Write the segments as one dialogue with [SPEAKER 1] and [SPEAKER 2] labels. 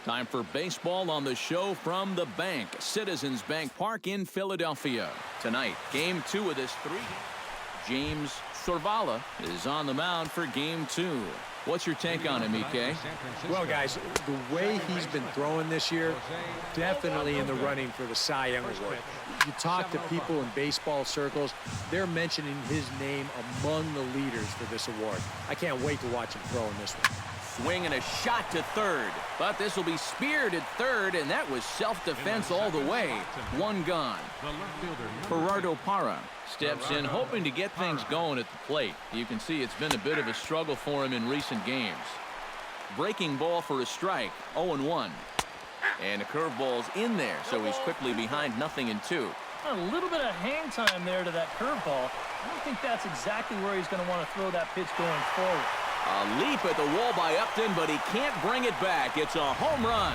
[SPEAKER 1] Time for baseball on the show from the bank. Citizens Bank Park in Philadelphia. Tonight, game 2 of this 3. James Sorvala is on the mound for game 2. What's your take on him, EK?
[SPEAKER 2] Well, guys, the way he's been throwing this year, definitely in the running for the Cy Young Award. You talk to people in baseball circles, they're mentioning his name among the leaders for this award. I can't wait to watch him throw in this one.
[SPEAKER 1] Swing and a shot to third, but this will be speared at third, and that was self-defense all the way. One gone. Gerardo Parra steps in hoping to get things going at the plate. You can see it's been a bit of a struggle for him in recent games. Breaking ball for a strike, 0-1. And a curveball's in there, so he's quickly behind 0-2.
[SPEAKER 3] A little bit of hang time there to that curveball. I don't think that's exactly where he's going to want to throw that pitch going forward.
[SPEAKER 1] A leap at the wall by Upton, but he can't bring it back. It's a home run.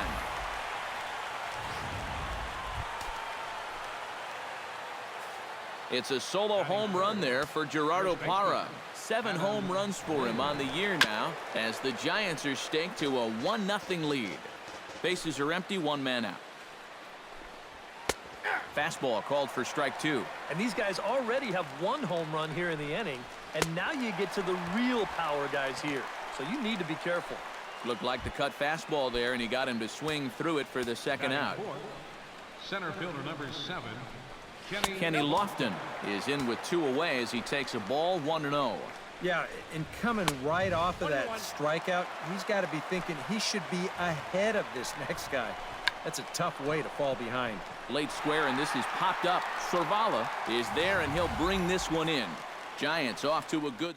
[SPEAKER 1] It's a solo home run there for Gerardo Parra. 7 home runs for him on the year now as the Giants are staked to a 1-0 lead. Bases are empty, 1 man out. Fastball called for strike 2.
[SPEAKER 3] And these guys already have 1 home run here in the inning. And now you get to the real power guys here. So you need to be careful.
[SPEAKER 1] Looked like the cut fastball there, and he got him to swing through it for the second out.
[SPEAKER 4] Center fielder number 7.
[SPEAKER 1] Kenny Lofton is in with 2 away as he takes a ball 1-0.
[SPEAKER 2] Yeah, and coming right off of that strikeout, he's got to be thinking he should be ahead of this next guy. That's a tough way to fall behind.
[SPEAKER 1] Late square, and this is popped up. Sorvala is there, and he'll bring this one in. Giants off to a good.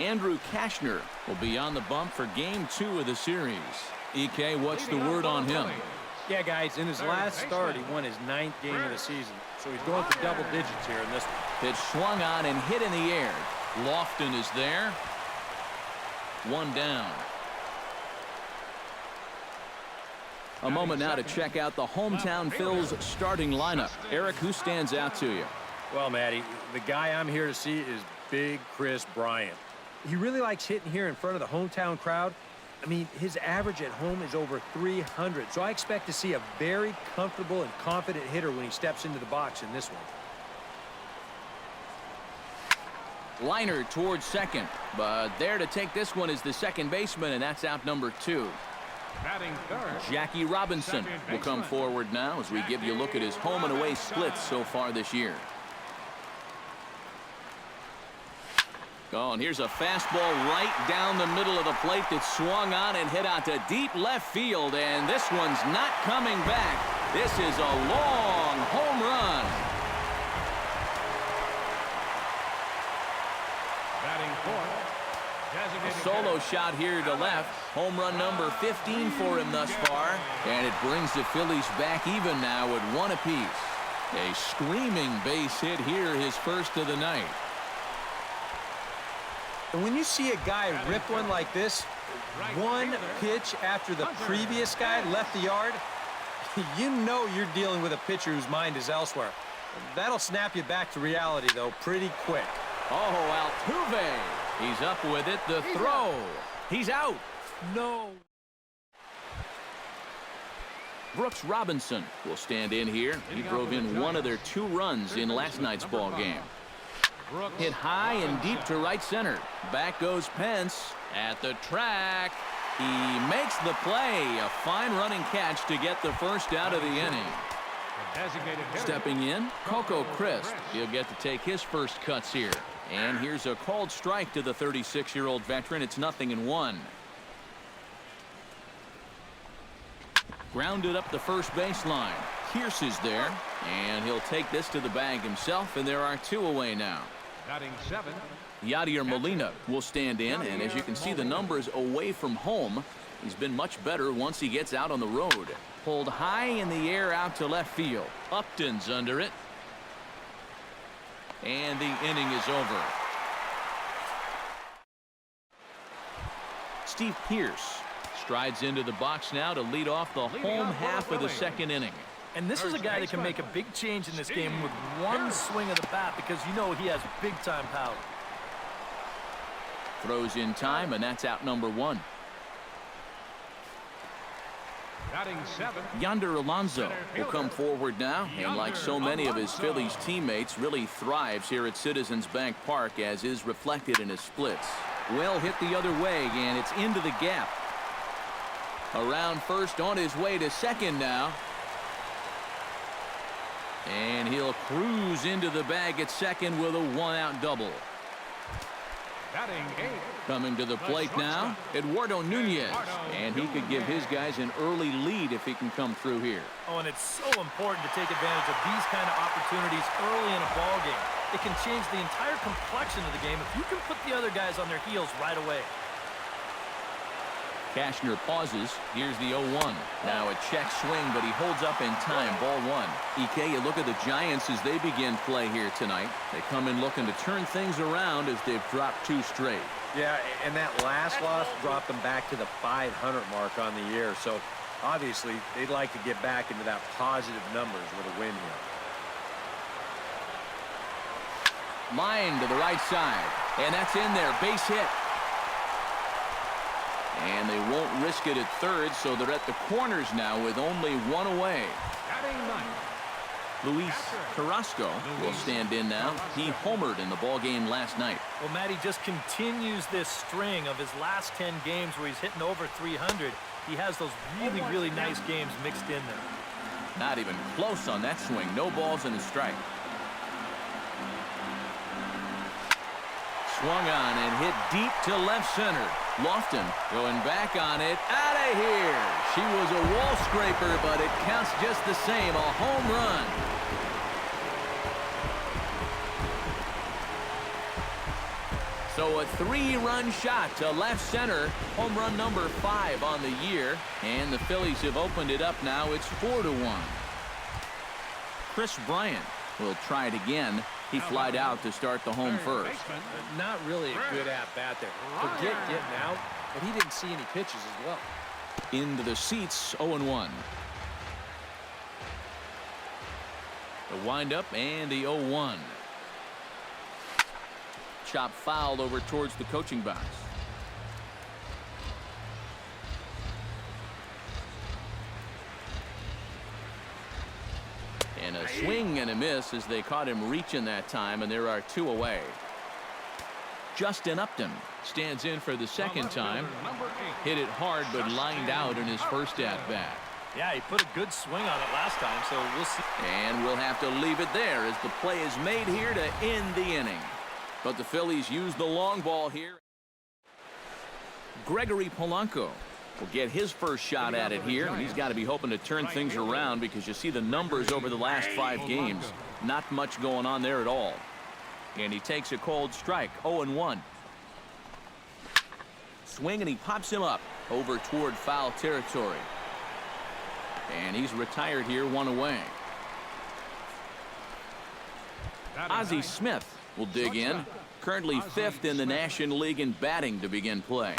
[SPEAKER 1] Andrew Kashner will be on the bump for game 2 of the series. EK, what's the word on him?
[SPEAKER 2] Yeah, guys, in his last start, he won his 9th game of the season. So he's going for double digits here in this one.
[SPEAKER 1] Pitch swung on and hit in the air. Lofton is there. 1 down. A moment now to check out the hometown Phils starting lineup. Eric, who stands out to you?
[SPEAKER 2] Well, Matty, the guy I'm here to see is Big Chris Bryant. He really likes hitting here in front of the hometown crowd. I mean, his average at home is over 300, so I expect to see a very comfortable and confident hitter when he steps into the box in this one.
[SPEAKER 1] Liner towards second, but there to take this one is the second baseman, and that's out number 2.
[SPEAKER 4] Batting third,
[SPEAKER 1] Jackie Robinson will come forward now as we give you a look at his home and away splits so far this year. Oh, and here's a fastball right down the middle of the plate that swung on and hit out to deep left field, and this one's not coming back. This is a long home run.
[SPEAKER 4] batting fourth.
[SPEAKER 1] A solo shot here to left. Home run number 15 for him thus far, and it brings the Phillies back even now at 1 apiece. A screaming base hit here, his first of the night.
[SPEAKER 2] And when you see a guy rip one like this, 1 pitch after the previous guy left the yard, you know you're dealing with a pitcher whose mind is elsewhere. That'll snap you back to reality, though, pretty quick.
[SPEAKER 1] Oh, Altuve. He's up with it. The throw. He's out.
[SPEAKER 3] No.
[SPEAKER 1] Brooks Robinson will stand in here. He drove in 1 of their 2 runs in last night's ball game. Hit high and deep to right center. Back goes Pence at the track. He makes the play. A fine running catch to get the first out of the inning. Stepping in, Coco Crisp. He'll get to take his first cuts here. And here's a called strike to the 36-year-old veteran. It's 0-1. Grounded up the first baseline. Pierce is there, and he'll take this to the bag himself, and there are 2 away now.
[SPEAKER 4] Batting 7.
[SPEAKER 1] Yadier Molina will stand in, and as you can see the numbers away from home, he's been much better once he gets out on the road. Pulled high in the air out to left field. Upton's under it. And the inning is over. Steve Pierce strides into the box now to lead off the home half of the second inning.
[SPEAKER 3] And this is a guy that can make a big change in this game with 1 swing of the bat because you know he has big-time power.
[SPEAKER 1] Throws in time, and that's out number 1.
[SPEAKER 4] Batting 7.
[SPEAKER 1] Yonder Alonso will come forward now, and like so many of his Phillies teammates, really thrives here at Citizens Bank Park, as is reflected in his splits. Well hit the other way, and it's into the gap. Around first, on his way to second now. And he'll cruise into the bag at second with a one-out double.
[SPEAKER 4] Batting 8.
[SPEAKER 1] Coming to the plate now, Eduardo Nunez. And he could give his guys an early lead if he can come through here.
[SPEAKER 3] Oh, and it's so important to take advantage of these kind of opportunities early in a ball game. It can change the entire complexion of the game if you can put the other guys on their heels right away.
[SPEAKER 1] Cashner pauses. Here's the 0-1. Now a check swing, but he holds up in time. Ball one. EK, you look at the Giants as they begin play here tonight. They come in looking to turn things around as they've dropped 2 straight.
[SPEAKER 2] Yeah, and that last loss dropped them back to the 500 mark on the year. So obviously they'd like to get back into that positive numbers with a win here.
[SPEAKER 1] Line to the right side, and that's in there. Base hit. And they won't risk it at third, so they're at the corners now with only 1 away.
[SPEAKER 4] Batting 9.
[SPEAKER 1] Luis Carrasco will stand in now. He homered in the ball game last night.
[SPEAKER 3] Well, Matty just continues this string of his last 10 games where he's hitting over 300. He has those really, really nice games mixed in there.
[SPEAKER 1] Not even close on that swing. No balls and a strike. Swung on and hit deep to left center. Lofton going back on it. Out of here. She was a wall scraper, but it counts just the same. A home run. So a 3-run shot to left center. Home run number 5 on the year. And the Phillies have opened it up now. It's 4-1. Kris Bryant will try it again. He flied out to start the home first.
[SPEAKER 2] Not really a good at-bat there. Forget getting out, but he didn't see any pitches as well.
[SPEAKER 1] Into the seats, 0-1. The windup and the 0-1. Chop fouled over towards the coaching box. And a swing and a miss as they caught him reaching that time, and there are 2 away. Justin Upton stands in for the second time. Hit it hard, but lined out in his first at-bat.
[SPEAKER 3] Yeah, he put a good swing on it last time, so we'll see.
[SPEAKER 1] And we'll have to leave it there as the play is made here to end the inning. But the Phillies use the long ball here. Gregory Polanco will get his first shot at it here, and he's got to be hoping to turn things around because you see the numbers over the last 5 games. Not much going on there at all. And he takes a cold strike, 0-1. Swing, and he pops him up over toward foul territory. And he's retired here, 1 away. Ozzie Smith will dig in. Currently 5th in the National League in batting to begin play.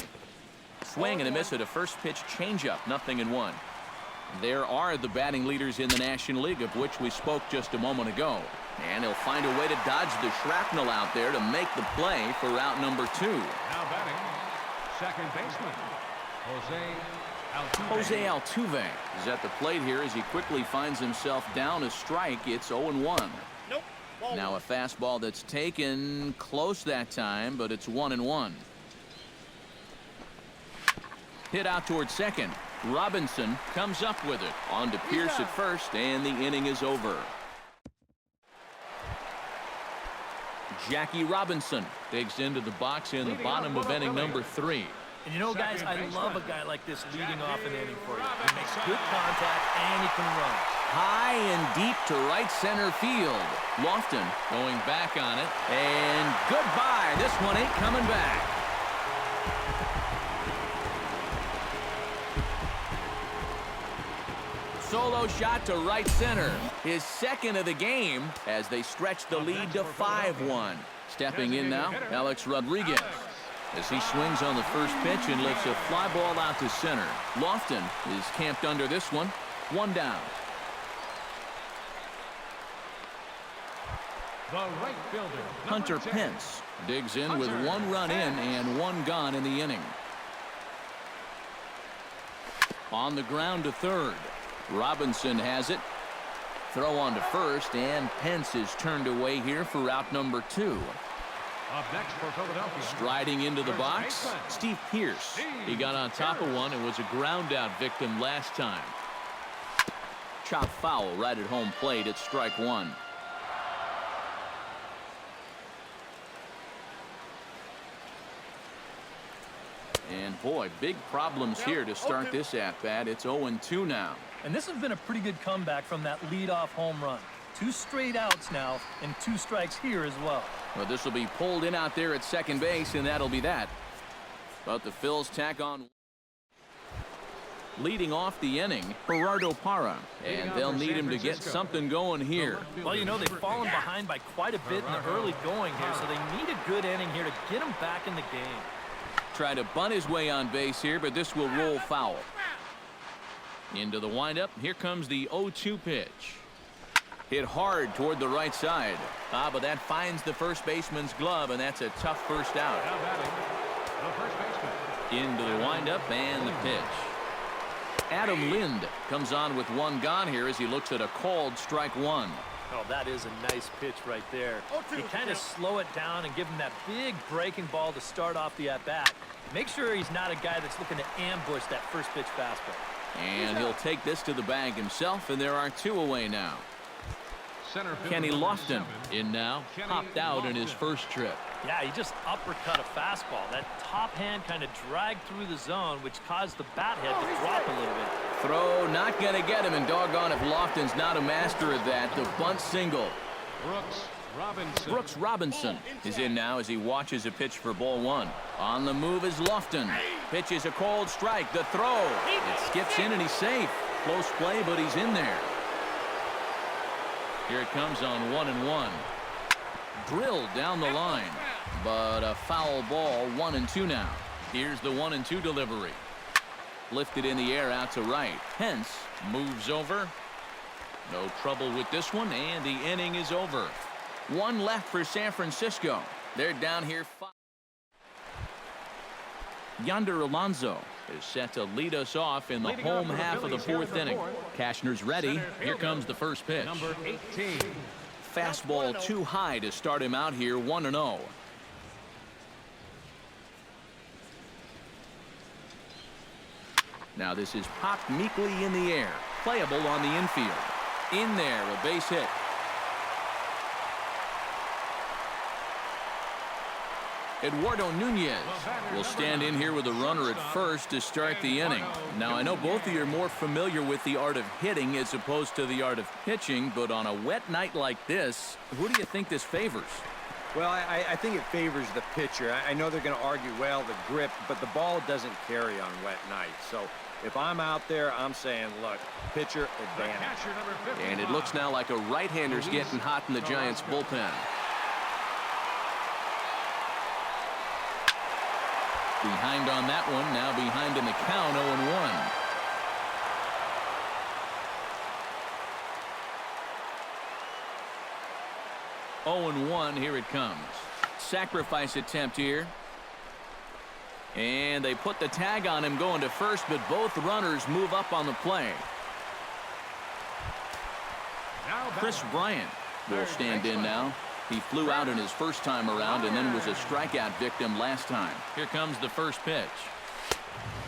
[SPEAKER 1] Swing and a miss at a first pitch changeup, 0-1. There are the batting leaders in the National League, of which we spoke just a moment ago. And he'll find a way to dodge the shrapnel out there to make the play for route number 2.
[SPEAKER 4] Now batting, second baseman,
[SPEAKER 1] Jose Altuve is at the plate here as he quickly finds himself down a strike. It's 0-1.
[SPEAKER 5] Nope.
[SPEAKER 1] Now a fastball that's taken close that time, but it's 1-1. Hit out toward second. Robinson comes up with it. On to Pierce at first, and the inning is over. Jackie Robinson digs into the box in the bottom of inning number 3.
[SPEAKER 3] And you know, guys, I love a guy like this leading off an inning for you. He makes good contact, and he can run.
[SPEAKER 1] High and deep to right center field. Lofton going back on it, and goodbye. This one ain't coming back. Solo shot to right center. His second of the game as they stretch the lead to 5-1. Stepping in now, Alex Rodriguez. As he swings on the first pitch and lifts a fly ball out to center. Lofton is camped under this one. 1 down.
[SPEAKER 4] the right fielder,
[SPEAKER 1] Hunter
[SPEAKER 4] 10.
[SPEAKER 1] Pence digs in with 1 run in and 1 gone in the inning. On the ground to third. Robinson has it. Throw on to first, and Pence is turned away here for out number 2.
[SPEAKER 4] Up next for Philadelphia.
[SPEAKER 1] Striding into the
[SPEAKER 4] First
[SPEAKER 1] box,
[SPEAKER 4] baseman.
[SPEAKER 1] Steve Pearce. He got on top of one and was a ground out victim last time. Chop foul right at home plate at strike 1. And boy, big problems here to start this at bat. It's 0-2 now.
[SPEAKER 3] And this has been a pretty good comeback from that leadoff home run. 2 straight outs now and 2 strikes here as well.
[SPEAKER 1] Well, this will be pulled in out there at second base, and that'll be that. But the Phils tack on. Leading off the inning, Gerardo Parra, and they'll need him to get something going here.
[SPEAKER 3] Well, you know, they've fallen behind by quite a bit in the early going here, so they need a good inning here to get them back in the game.
[SPEAKER 1] Try to bunt his way on base here, but this will roll foul. Into the windup. Here comes the 0-2 pitch. Hit hard toward the right side. But that finds the first baseman's glove, and that's a tough first out.
[SPEAKER 4] Now batting, the first baseman.
[SPEAKER 1] Into the windup and the pitch. Adam Lind comes on with 1 gone here as he looks at a called strike 1.
[SPEAKER 3] Oh, that is a nice pitch right there. You kind of slow it down and give him that big breaking ball to start off the at-bat. Make sure he's not a guy that's looking to ambush that first pitch fastball.
[SPEAKER 1] And he'll take this to the bag himself, and there are 2 away now.
[SPEAKER 4] Center fielder
[SPEAKER 1] Kenny
[SPEAKER 4] number
[SPEAKER 1] Lofton
[SPEAKER 4] 7.
[SPEAKER 1] in now.
[SPEAKER 4] Kenny
[SPEAKER 1] Popped out in his
[SPEAKER 4] Lofton.
[SPEAKER 1] first trip.
[SPEAKER 3] Yeah, he just uppercut a fastball. That top hand kind of dragged through the zone, which caused the bat head to drop a little bit.
[SPEAKER 1] Throw not going to get him, and doggone if Lofton's not a master of that. The bunt single. Brooks Robinson is in now as he watches a pitch for ball 1. On the move is Lofton. Pitch is a cold strike. The throw. It skips in and he's safe. Close play, but he's in there. Here it comes on 1-1. Drilled down the line, but a foul ball. 1-2 now. Here's the 1-2 delivery. Lifted in the air out to right. Pence moves over. No trouble with this one, and the inning is over. 1 left for San Francisco. They're down here 5. Yonder Alonso is set to lead us off in the home half of the 4th inning. Cashner's ready. Here comes the first pitch.
[SPEAKER 4] Number 18.
[SPEAKER 1] Fastball too high to start him out here. 1-0. Now this is popped meekly in the air. Playable on the infield. In there, a base hit. Eduardo Nunez will stand in here with a runner at first to start the inning. Now, I know both of you are more familiar with the art of hitting as opposed to the art of pitching, but on a wet night like this, who do you think this favors?
[SPEAKER 2] Well, I think it favors the pitcher. I know they're going to argue, well, the grip, but the ball doesn't carry on wet nights. So if I'm out there, I'm saying, look, pitcher advantage.
[SPEAKER 4] Catcher number 55.
[SPEAKER 1] And it looks now like a right-hander's getting hot in the Giants' bullpen. Behind on that one, now behind in the count, 0-1. 0-1, here it comes. Sacrifice attempt here. And they put the tag on him going to first, but both runners move up on the play.
[SPEAKER 4] Now
[SPEAKER 1] Chris
[SPEAKER 4] batting.
[SPEAKER 1] Bryant will stand in now. He flew out in his first time around and then was a strikeout victim last time. Here comes the first pitch.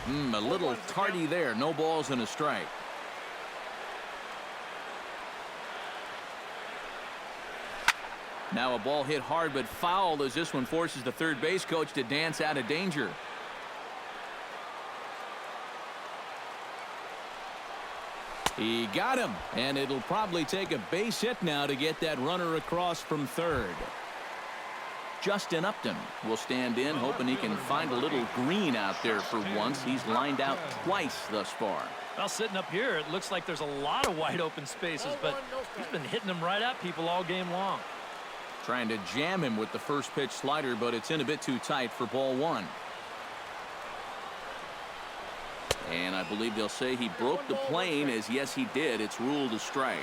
[SPEAKER 1] A little tardy there. No balls and a strike. Now a ball hit hard but foul as this one forces the third base coach to dance out of danger. He got him, and it'll probably take a base hit now to get that runner across from third. Justin Upton will stand in, hoping he can find a little green out there for once. He's lined out twice thus far.
[SPEAKER 3] Well, sitting up here, it looks like there's a lot of wide open spaces, but he's been hitting them right at people all game long.
[SPEAKER 1] Trying to jam him with the first pitch slider, but it's in a bit too tight for ball 1. And I believe they'll say he broke the plane, as yes, he did. It's ruled a strike.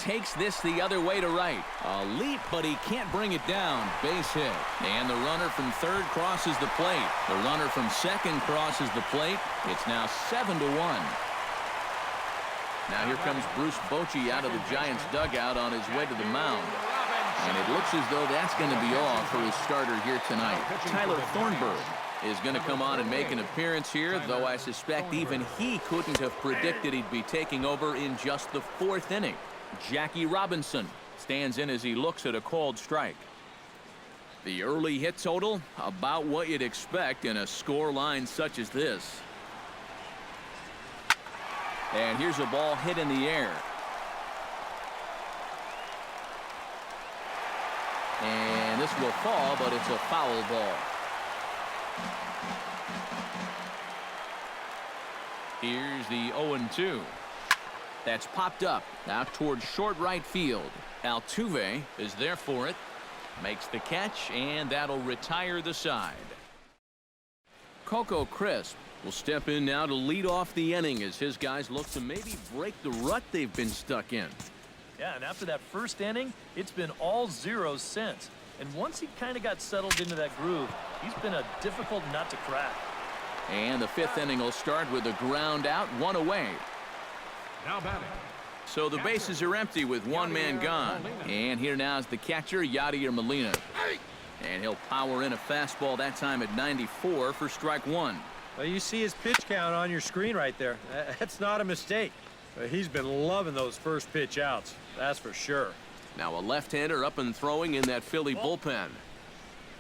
[SPEAKER 1] takes this the other way to right. A leap, but he can't bring it down. Base hit. And the runner from third crosses the plate. The runner from second crosses the plate. It's now 7-1. Now here comes Bruce Bochy out of the Giants dugout on his way to the mound. And it looks as though that's going to be all for his starter here tonight. Tyler Thornburg is going to come on and make an appearance here, though I suspect even he couldn't have predicted he'd be taking over in just the 4th inning. Jackie Robinson stands in as he looks at a called strike. The early hit total, about what you'd expect in a score line such as this. And here's a ball hit in the air. And this will fall, but it's a foul ball. Here's the 0-2. That's popped up out towards short right field. Altuve is there for it. Makes the catch, and that'll retire the side. Coco Crisp will step in now to lead off the inning as his guys look to maybe break the rut they've been stuck in.
[SPEAKER 3] Yeah, and after that first inning, it's been all zeros since. And once he kind of got settled into that groove, he's been a difficult nut to crack.
[SPEAKER 1] And the 5th inning will start with a ground out, 1 away.
[SPEAKER 4] Now batting.
[SPEAKER 1] So the bases are empty with one man gone. And here now is the catcher, Yadier Molina. And he'll power in a fastball that time at 94 for strike 1.
[SPEAKER 2] Well, you see his pitch count on your screen right there. That's not a mistake. He's been loving those first pitch outs. That's for sure.
[SPEAKER 1] Now a left-hander up and throwing in that Philly bullpen.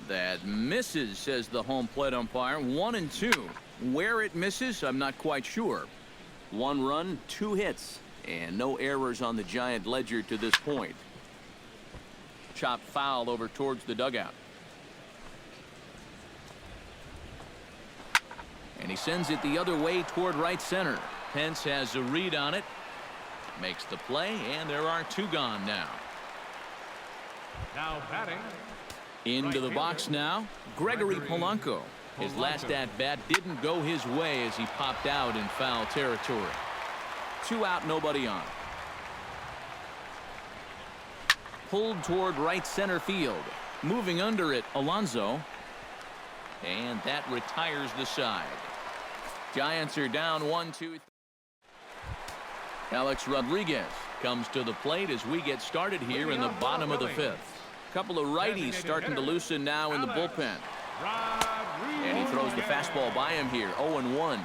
[SPEAKER 1] That misses, says the home plate umpire. 1-2. Where it misses, I'm not quite sure. 1 run, 2 hits, and no errors on the Giant ledger to this point. Chopped foul over towards the dugout. And he sends it the other way toward right center. Pence has a read on it. Makes the play, and there are 2 gone now.
[SPEAKER 4] Now batting.
[SPEAKER 1] Into the box now, Gregory Polanco. His last at-bat didn't go his way as he popped out in foul territory. 2 out, nobody on. Pulled toward right center field. Moving under it, Alonso. And that retires the side. Giants are down 1-2. Alex Rodriguez comes to the plate as we get started here in the bottom of the 5th. Couple of righties starting to loosen now in the bullpen. And he throws the fastball by him here. 0-1.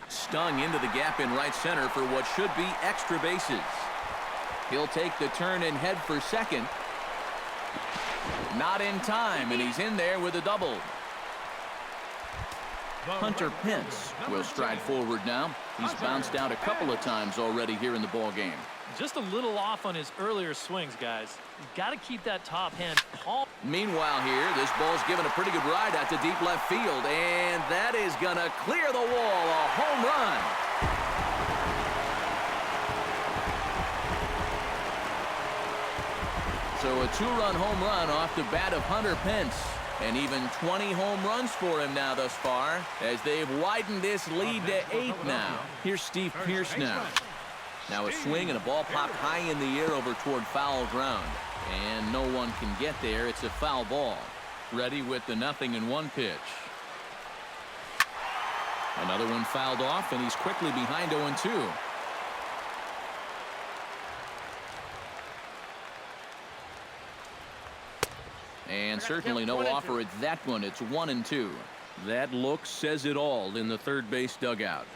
[SPEAKER 1] Stung into the gap in right center for what should be extra bases. He'll take the turn and head for second. Not in time, and he's in there with a double. Hunter Pence will stride forward now. He's bounced out a couple of times already here in the ball game.
[SPEAKER 3] Just a little off on his earlier swings, guys. You've got to keep that top hand palm.
[SPEAKER 1] Meanwhile here, this ball's given a pretty good ride out to deep left field, and that is going to clear the wall. A home run. So a 2-run home run off the bat of Hunter Pence. And even 20 home runs for him now thus far as they've widened this lead to 8 now. Here's Steve Pearce now. Now a swing and a ball popped high in the air over toward foul ground. And no one can get there. It's a foul ball. Ready with the 0-1 pitch. Another one fouled off, and he's quickly behind 0-2. And certainly no offer at that one. It's 1-2. That look says it all in the third base dugout.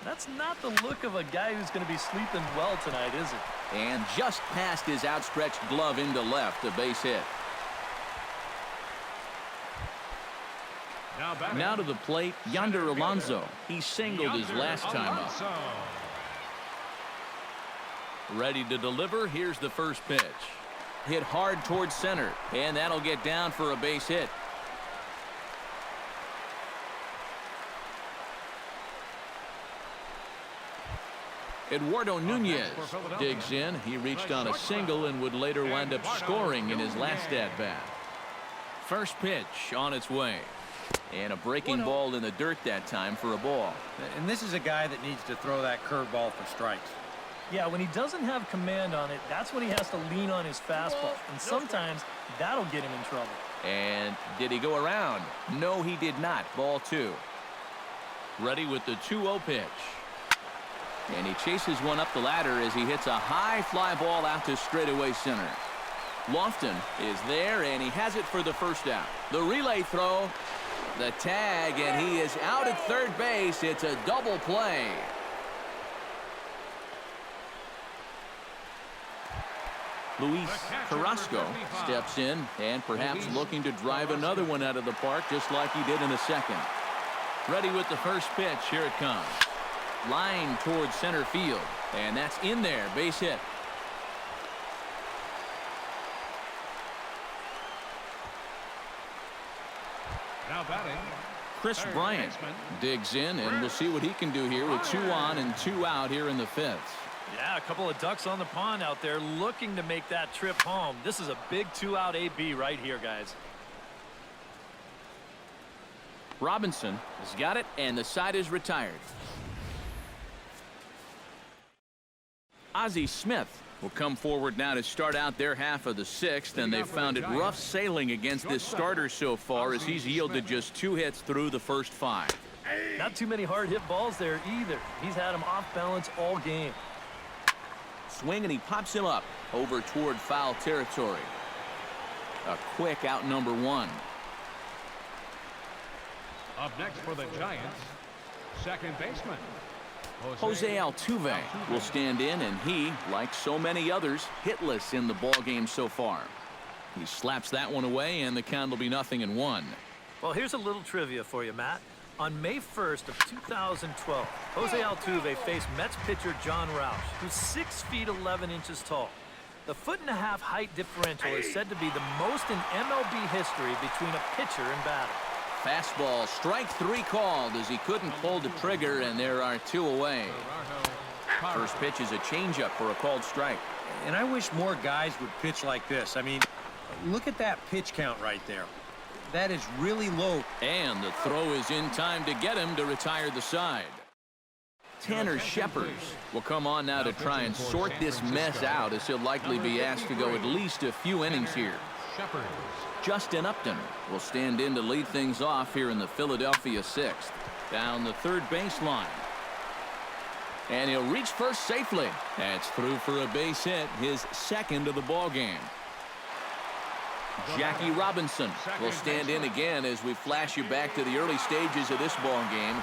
[SPEAKER 3] That's not the look of a guy who's going to be sleeping well tonight, is it?
[SPEAKER 1] And just past his outstretched glove into left, a base hit. Now to the plate, Yonder Alonso. He singled his last time up. Ready to deliver. Here's the first pitch. Hit hard towards center, and that'll get down for a base hit. Eduardo Nunez digs in. He reached on a single and would later wind up scoring in his last at-bat. First pitch on its way. And a breaking ball in the dirt that time for a ball.
[SPEAKER 2] And this is a guy that needs to throw that curveball for strikes.
[SPEAKER 3] Yeah, when he doesn't have command on it, that's when he has to lean on his fastball. And sometimes that'll get him in trouble.
[SPEAKER 1] And did he go around? No, he did not. Ball 2. Ready with the 2-0 pitch. And he chases one up the ladder as he hits a high fly ball out to straightaway center. Lofton is there, and he has it for the first out. The relay throw, the tag, and he is out at third base. It's a double play. Luis Carrasco steps in and perhaps looking to drive another one out of the park just like he did in the second. Ready with the first pitch. Here it comes. Line towards center field, and that's in there. Base hit.
[SPEAKER 4] Now batting,
[SPEAKER 1] Chris Bryant digs in, and we'll see what he can do here with 2 on and 2 out here in the 5th.
[SPEAKER 3] Yeah, a couple of ducks on the pond out there looking to make that trip home. This is a big 2-out AB right here, guys.
[SPEAKER 1] Robinson has got it, and the side is retired. Ozzie Smith will come forward now to start out their half of the 6th, and they've found it rough sailing against this starter so far as he's yielded just 2 hits through the first 5.
[SPEAKER 3] Not too many hard hit balls there either. He's had them off balance all game.
[SPEAKER 1] Swing, and he pops him up over toward foul territory. A quick out number 1.
[SPEAKER 4] up next for the Giants, second baseman,
[SPEAKER 1] Jose Altuve will stand in, and he, like so many others, hitless in the ballgame so far. He slaps that one away, and the count will be 0-1.
[SPEAKER 3] Well, here's a little trivia for you, Matt. On May 1st of 2012, Jose Altuve faced Mets pitcher John Roush, who's 6 feet 11 inches tall. The 1.5-foot height differential is said to be the most in MLB history between a pitcher and batter.
[SPEAKER 1] Fastball, strike 3 called as he couldn't pull the trigger, and there are 2 away. First pitch is a changeup for a called strike.
[SPEAKER 2] And I wish more guys would pitch like this. I mean, look at that pitch count right there. That is really low.
[SPEAKER 1] And the throw is in time to get him to retire the side. Tanner Shepard will come on now to try and sort this mess out, as he'll likely be asked to go at least a few innings here. Justin Upton will stand in to lead things off here in the Philadelphia 6th. Down the third baseline. And he'll reach first safely. That's through for a base hit, his second of the ball game. Jackie Robinson will stand in again as we flash you back to the early stages of this ball game.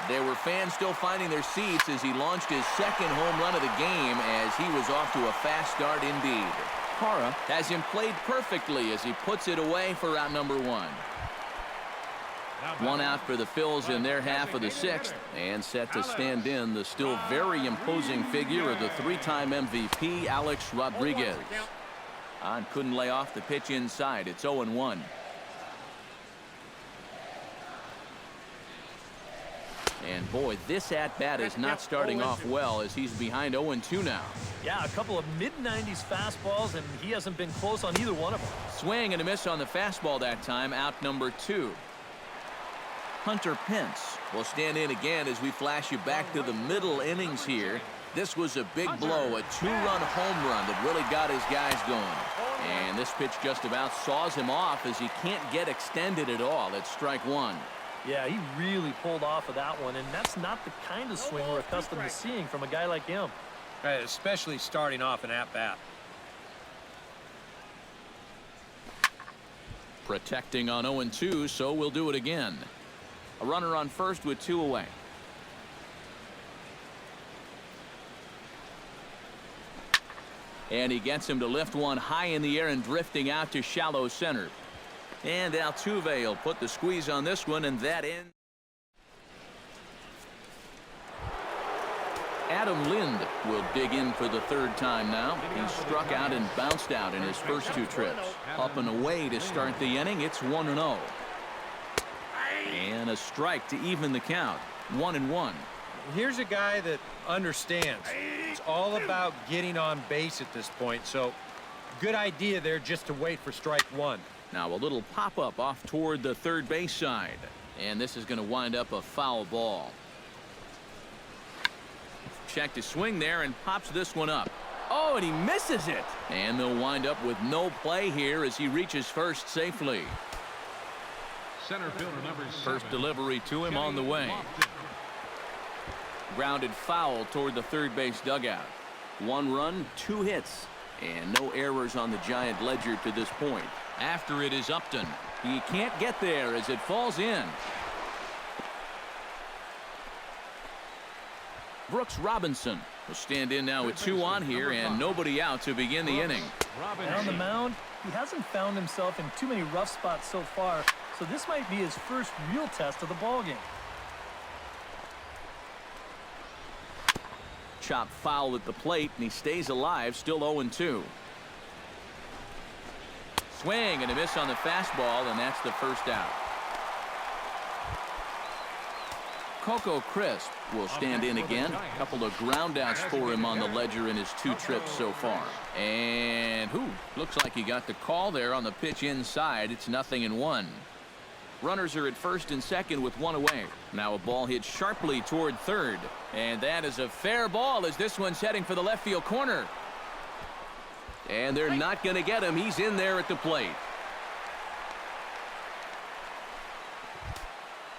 [SPEAKER 1] There were fans still finding their seats as he launched his second home run of the game, as he was off to a fast start indeed. Hara has him played perfectly as he puts it away for out number 1. 1 out for the Phils in their half of the 6th, and set to stand in the still very imposing figure of the 3-time MVP Alex Rodriguez. On couldn't lay off the pitch inside. It's 0-1. And boy, this at-bat is not starting off well, as he's behind 0-2 now.
[SPEAKER 3] Yeah, a couple of mid-90s fastballs, and he hasn't been close on either one of them.
[SPEAKER 1] Swing and a miss on the fastball that time. Out number 2. Hunter Pence will stand in again as we flash you back to the middle innings here. This was a big blow, a 2-run home run that really got his guys going. And this pitch just about saws him off as he can't get extended at all. It's strike 1.
[SPEAKER 3] Yeah, he really pulled off of that one, and that's not the kind of swing we're accustomed to seeing from a guy like him.
[SPEAKER 2] Especially starting off an at-bat.
[SPEAKER 1] Protecting on 0-2, so we'll do it again. A runner on first with 2 away. And he gets him to lift one high in the air and drifting out to shallow center. And Altuve will put the squeeze on this one, and that ends. Adam Lind will dig in for the 3rd time now. He struck out and bounced out in his first 2 trips. Up and away to start the inning. It's 1-0. And a strike to even the count. 1-1.
[SPEAKER 2] Here's a guy that understands. It's all about getting on base at this point. So good idea there just to wait for strike 1.
[SPEAKER 1] Now a little pop-up off toward the third base side. And this is going to wind up a foul ball. Checked his swing there and pops this one up. Oh, and he misses it. And they'll wind up with no play here as he reaches first safely.
[SPEAKER 4] Center fielder number 7.
[SPEAKER 1] First delivery to him on the way.
[SPEAKER 4] Lofton.
[SPEAKER 1] Grounded foul toward the third base dugout. 1 run, 2 hits, and no errors on the Giant ledger to this point. After it is Upton. He can't get there as it falls in. Brooks Robinson will stand in now with 2 on here and nobody out to begin the inning.
[SPEAKER 3] And on the mound, he hasn't found himself in too many rough spots so far, so this might be his first real test of the ballgame.
[SPEAKER 1] Chop foul at the plate, and he stays alive, still 0-2. Swing and a miss on the fastball, and that's the first out. Coco Crisp will stand in again. A couple of ground outs for him on the ledger in his 2 trips so far. And looks like he got the call there on the pitch inside. It's 0-1. Runners are at first and second with 1 away. Now a ball hit sharply toward third. And that is a fair ball as this one's heading for the left field corner. And they're not going to get him. He's in there at the plate.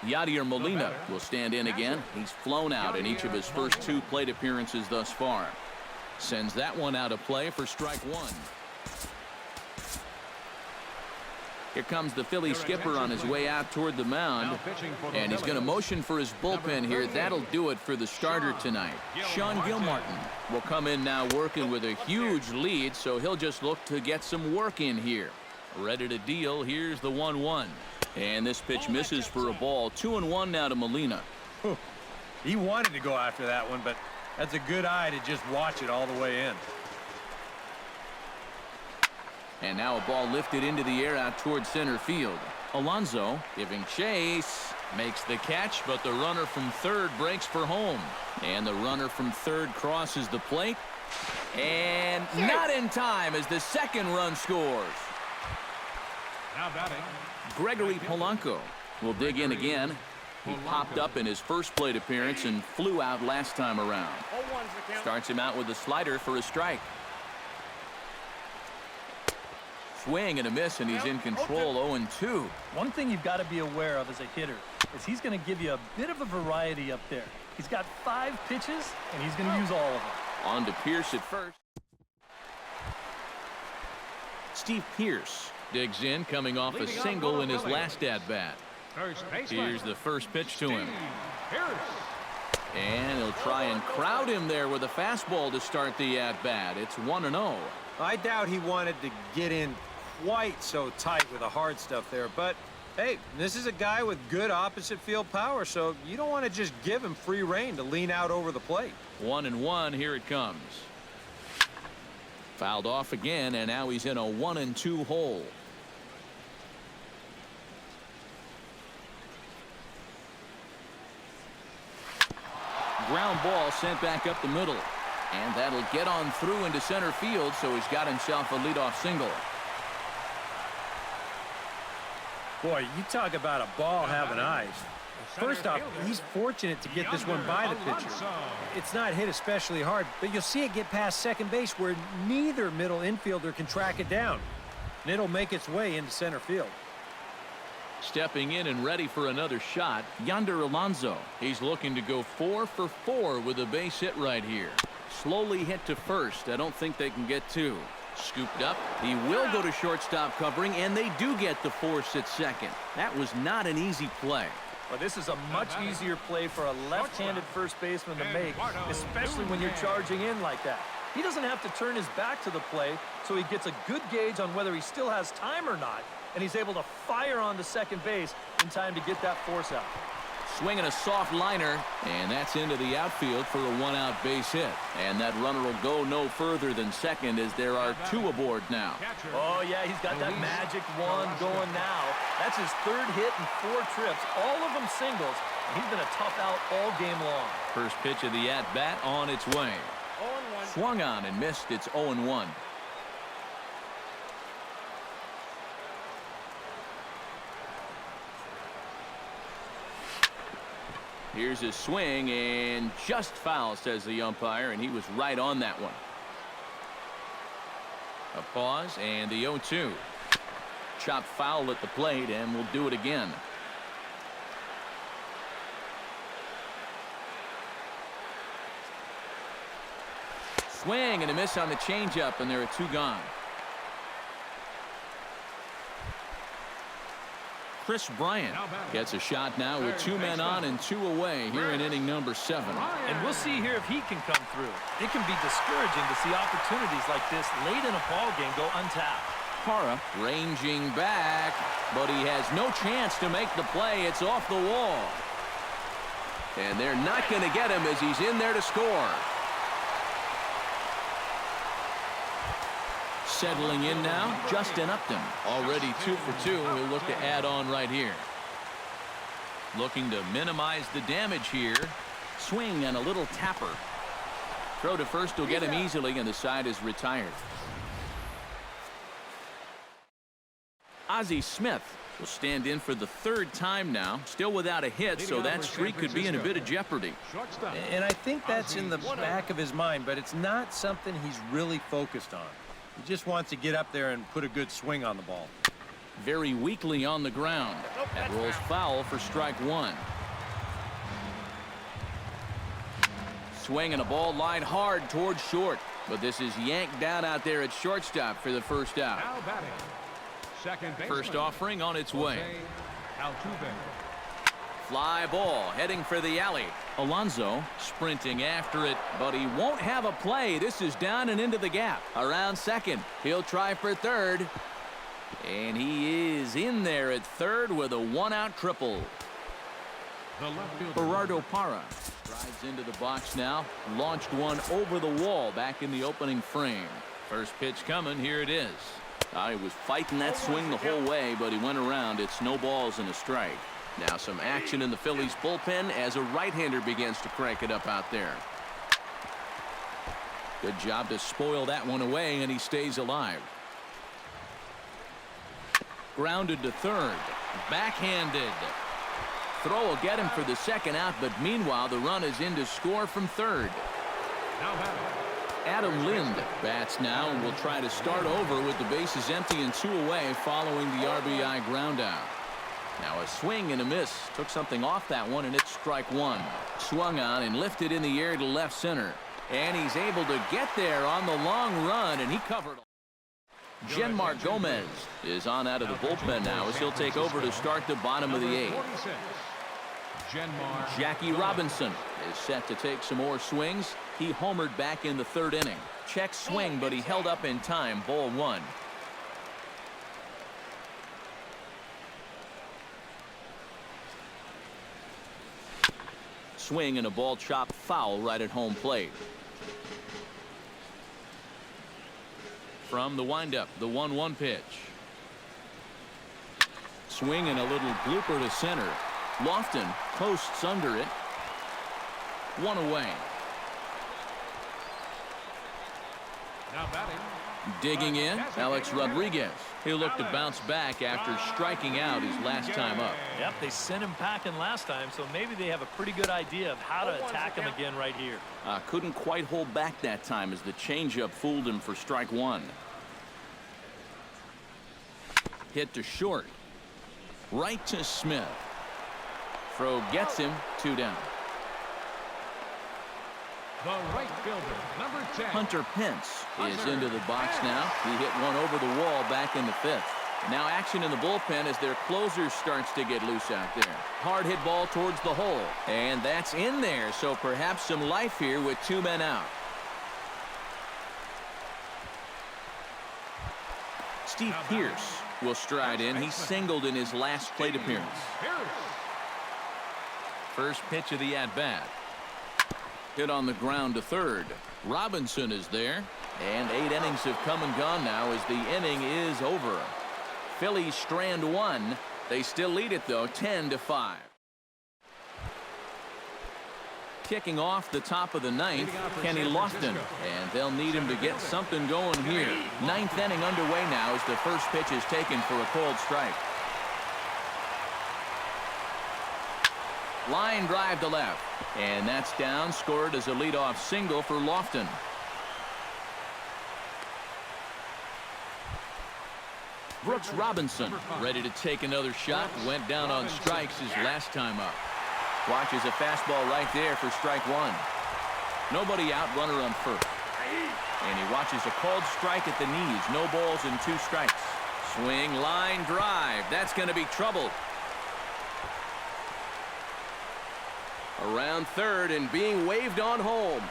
[SPEAKER 1] Yadier Molina will stand in again. He's flown out in each of his first 2 plate appearances thus far. Sends that one out of play for strike 1. Here comes the Phillies skipper on his way out toward the mound. And he's going to motion for his bullpen here. That'll do it for the starter tonight. Sean Gilmartin will come in now working with a huge lead, so he'll just look to get some work in here. Ready to deal. Here's the 1-1. And this pitch misses for a ball. 2-1 now to Molina.
[SPEAKER 2] He wanted to go after that one, but that's a good eye to just watch it all the way in.
[SPEAKER 1] And now a ball lifted into the air out toward center field. Alonso giving chase. Makes the catch, but the runner from third breaks for home. And the runner from third crosses the plate. And not in time as the second run scores.
[SPEAKER 4] Now batting.
[SPEAKER 1] Gregory Polanco will dig in again. He popped up in his first plate appearance and flew out last time around. Starts him out with a slider for a strike. Swing and a miss, and he's in control. 0-2.
[SPEAKER 3] One thing you've got to be aware of as a hitter is he's going to give you a bit of a variety up there. He's got 5 pitches, and he's going to use all of them.
[SPEAKER 1] On to Pierce at first. Steve Pierce digs in, coming off a single in his last at-bat. Here's the first pitch to him. And he'll try and crowd him there with a fastball to start the at-bat. It's 1-0.
[SPEAKER 2] I doubt he wanted to get in quite so tight with the hard stuff there, but hey, this is a guy with good opposite field power, so you don't want to just give him free rein to lean out over the plate.
[SPEAKER 1] 1-1. Here it comes. Fouled off again, and now he's in a 1-2 hole. Ground ball sent back up the middle. And that'll get on through into center field, so he's got himself a leadoff single.
[SPEAKER 2] Boy, you talk about a ball having eyes. First off, he's fortunate to get this one by the pitcher. It's not hit especially hard, but you'll see it get past second base where neither middle infielder can track it down. And it'll make its way into center field.
[SPEAKER 1] Stepping in and ready for another shot, Yonder Alonso. He's looking to go 4 for 4 with a base hit right here. Slowly hit to first. I don't think they can get 2. Scooped up. He will go to shortstop covering, and they do get the force at second. That was not an easy play.
[SPEAKER 3] Well, this is a much easier play for a left-handed first baseman to make, especially when you're charging in like that. He doesn't have to turn his back to the play, so he gets a good gauge on whether he still has time or not, and he's able to fire on to second base in time to get that force out.
[SPEAKER 1] Swinging a soft liner, and that's into the outfield for a 1-out base hit. And that runner will go no further than second as there are 2 aboard now.
[SPEAKER 3] Oh, yeah, he's got that magic wand going now. That's his 3rd hit in 4 trips, all of them singles, and he's been a tough out all game long.
[SPEAKER 1] First pitch of the at-bat on its way. Swung on and missed. It's 0-1. Here's his swing, and just foul, says the umpire, and he was right on that one. A pause, and the 0-2. Chop foul at the plate, and we'll do it again. Swing and a miss on the changeup, and there are 2 gone. Kris Bryant gets a shot now with 2 men on and 2 away here in inning number 7.
[SPEAKER 3] And we'll see here if he can come through. It can be discouraging to see opportunities like this late in a ball game go untapped.
[SPEAKER 1] Parra ranging back, but he has no chance to make the play. It's off the wall. And they're not going to get him as he's in there to score. Settling in now, Justin Upton. Already 2 for 2. He'll look to add on right here. Looking to minimize the damage here. Swing and a little tapper. Throw to first will get him easily, and the side is retired. Ozzie Smith will stand in for the 3rd time now. Still without a hit, so that streak could be in a bit of jeopardy.
[SPEAKER 2] And I think that's in the back of his mind, but it's not something he's really focused on. He just wants to get up there and put a good swing on the ball.
[SPEAKER 1] Very weakly on the ground. That rolls foul for strike 1. Swing and a ball lined hard towards short, but this is yanked down out there at shortstop for the first out.
[SPEAKER 4] Now batting. Second baseman.
[SPEAKER 1] First offering on its way.
[SPEAKER 4] Altuve.
[SPEAKER 1] Fly ball heading for the alley. Alonso sprinting after it, but he won't have a play. This is down and into the gap. Around second. He'll try for third. And he is in there at third with a 1-out triple.
[SPEAKER 4] The left fielder.
[SPEAKER 1] Gerardo Parra drives into the box now. Launched one over the wall back in the opening frame. First pitch coming. Here it is. He was fighting that swing the whole way, but he went around. It's no balls and a strike. Now some action in the Phillies bullpen as a right-hander begins to crank it up out there. Good job to spoil that one away, and he stays alive. Grounded to third. Backhanded. Throw will get him for the 2nd out, but meanwhile the run is in to score from third.
[SPEAKER 4] Now batting.
[SPEAKER 1] Adam Lind bats now and will try to start over with the bases empty and 2 away following the RBI ground out. Now a swing and a miss. Took something off that one, and it's strike 1. Swung on and lifted in the air to left center. And he's able to get there on the long run, and he covered. Genmar Gomez is on out of the bullpen now as he'll take over to start the bottom of the 8th. Jackie Robinson is set to take some more swings. He homered back in the 3rd inning. Check swing, but he held up in time. Ball 1. Swing and a ball chopped foul right at home plate. From the windup, the 1-1 pitch. Swing and a little blooper to center. Lofton posts under it. 1 away.
[SPEAKER 4] Now batting.
[SPEAKER 1] Digging in, Alex Rodriguez. He'll look to bounce back after striking out his last time up.
[SPEAKER 3] Yep, they sent him packing last time, so maybe they have a pretty good idea of how to attack him again right here.
[SPEAKER 1] Couldn't quite hold back that time as the changeup fooled him for strike 1. Hit to short. Right to Smith. Throw gets him. 2 down.
[SPEAKER 4] The right fielder, number 10.
[SPEAKER 1] Hunter Pence is into the box now. He hit one over the wall back in the 5th. Now action in the bullpen as their closer starts to get loose out there. Hard hit ball towards the hole. And that's in there, so perhaps some life here with 2 men out. Steve Pearce will stride in. He singled in his last plate appearance. First pitch of the at-bat. Hit on the ground to third. Robinson is there. And 8 innings have come and gone now as the inning is over. Phillies strand 1. They still lead it, though, 10-5. Kicking off the top of the 9th, Kenny Lofton. And they'll need him to get something going here. 9th inning underway now as the first pitch is taken for a cold strike. Line drive to left. And that's down, scored as a leadoff single for Lofton. Brooks Robinson ready to take another shot. Went down on strikes his last time up. Watches a fastball right there for strike one. Nobody out, runner on first. And he watches a called strike at the knees. No balls and 2 strikes. Swing, line drive. That's going to be trouble. Around third and being waved on home.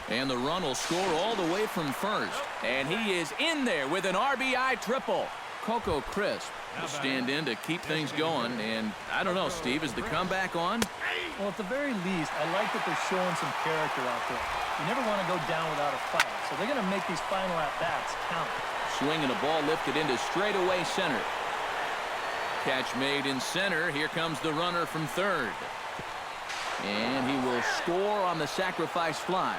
[SPEAKER 1] And the run will score all the way from first. And he is in there with an RBI triple. Coco Crisp will stand in to keep things going. And I don't know, Steve, is the comeback on?
[SPEAKER 3] Well, at the very least, I like that they're showing some character out there. You never want to go down without a fight. So they're going to make these final at-bats count.
[SPEAKER 1] Swinging a ball lifted into straightaway center. Catch made in center. Here comes the runner from third. And he will score on the sacrifice fly.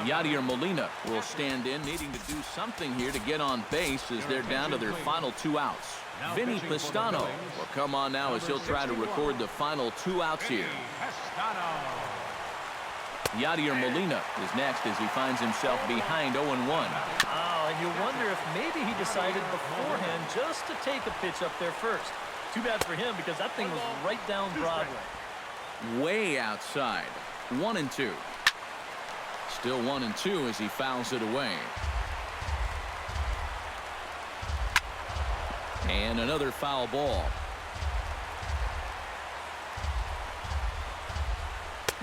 [SPEAKER 1] Yadier Molina will stand in, needing to do something here to get on base as they're down to their final 2 outs. Vinny Pistano will come on now as he'll try to record the final 2 outs here. Yadier Molina is next as he finds himself behind 0-1.
[SPEAKER 3] Oh, and you wonder if maybe he decided beforehand just to take a pitch up there first. Too bad for him because that thing was right down Broadway.
[SPEAKER 1] Way outside. 1-2. Still 1-2 as he fouls it away. And another foul ball.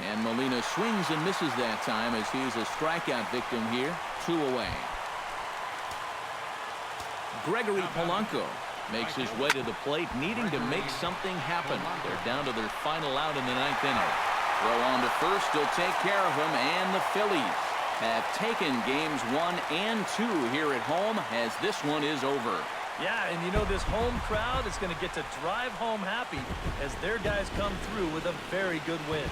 [SPEAKER 1] And Molina swings and misses that time as he's a strikeout victim here. 2 away. Gregory Polanco makes his way to the plate, needing to make something happen. They're down to their final out in the 9th inning. Throw on to first, he'll take care of him, and the Phillies have taken games 1 and 2 here at home as this one is over.
[SPEAKER 3] Yeah, and you know this home crowd is going to get to drive home happy as their guys come through with a very good win.